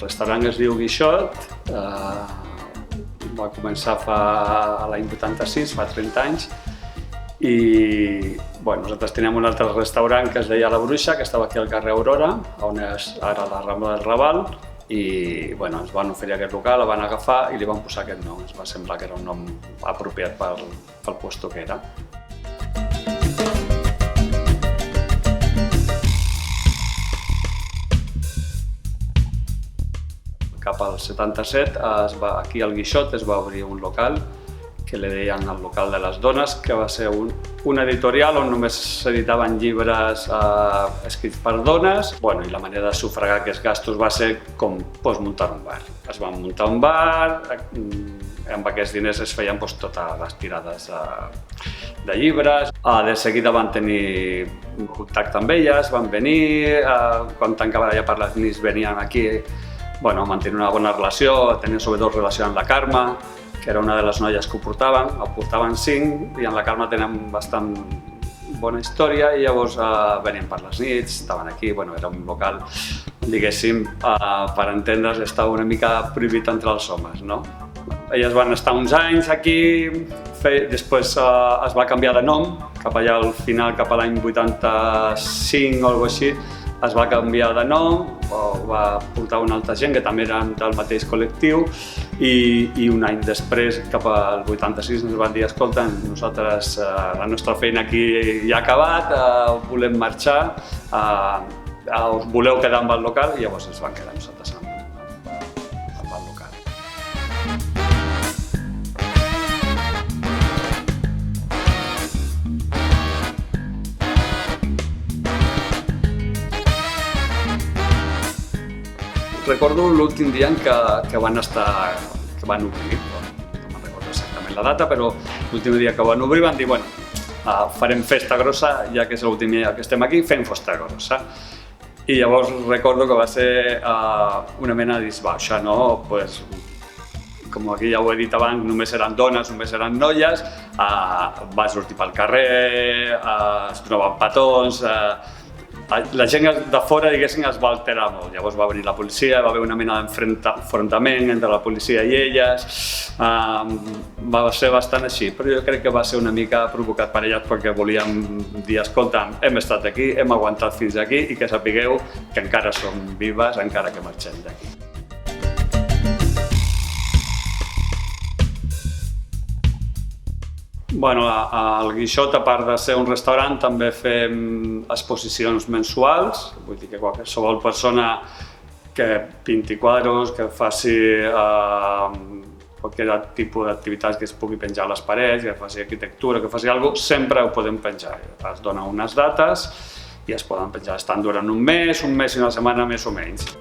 restaurant es diu Guixot, va començar l'any 86, fa 30 anys, i nosaltres teníem un altre restaurant que es deia La Bruixa, que estava aquí al carrer Aurora, on és ara la Rambla del Raval, i ens van oferir aquest local, el van agafar i li van posar aquest nom. Ens va semblar que era un nom apropiat pel lloc que era. Cap al 77, aquí al Guixot es va obrir un local que li deien el local de les dones, que va ser un editorial on només s'editaven llibres escrits per dones, i la manera de sufragar aquests gastos va ser com muntar un bar. Es va muntar un bar, amb aquests diners es feien totes les tirades de llibres. De seguida van tenir contacte amb elles, van venir, quan tancava ja per les nits venien aquí, mantenir una bona relació, tenien sobretot relació amb la Carme, que era una de les noies que ho portaven 5, i amb la Carme tenen bastant bona història, i llavors venien per les nits, estaven aquí, era un local, diguéssim, per entendre's, estava una mica prohibit entre els homes, no? Elles van estar uns anys aquí, després es va canviar de nom, cap allà al final, cap a l'any 85 o alguna cosa així, es va canviar de nom, va portar una altra gent que també eren del mateix col·lectiu, i un any després, cap al 86, ens van dir: escolta, nosaltres la nostra feina aquí ja ha acabat, volem marxar, us voleu quedar amb el local? I llavors ens van quedar nosaltres amb el local. Recordo l'últim dia que van obrir, no me'n recordo exactament la data, però l'últim dia que van obrir van dir: farem festa grossa, ja que és l'últim dia que estem aquí, fem festa grossa. I llavors recordo que va ser una mena de dir: això no, com aquí ja ho he dit abans, només eren dones, només eren noies, va sortir pel carrer, es trobaven petons, la gent de fora, diguéssim, es va alterar molt. Llavors va venir la policia, va haver una mena d'enfrontament entre la policia i elles, va ser bastant així, però jo crec que va ser una mica provocat per elles perquè volíem dir: escolta, hem estat aquí, hem aguantat fins aquí i que sapigueu que encara som vives, encara que marxem d'aquí. Al Guixot, a part de ser un restaurant, també fem exposicions mensuals. Vull dir que qualsevol persona que pinti quadros, que faci qualsevol tipus d'activitats que es pugui penjar a les parets, que faci arquitectura, que faci alguna cosa, sempre ho podem penjar. Es donen unes dates i es poden penjar. Estan durant un mes i una setmana més o menys.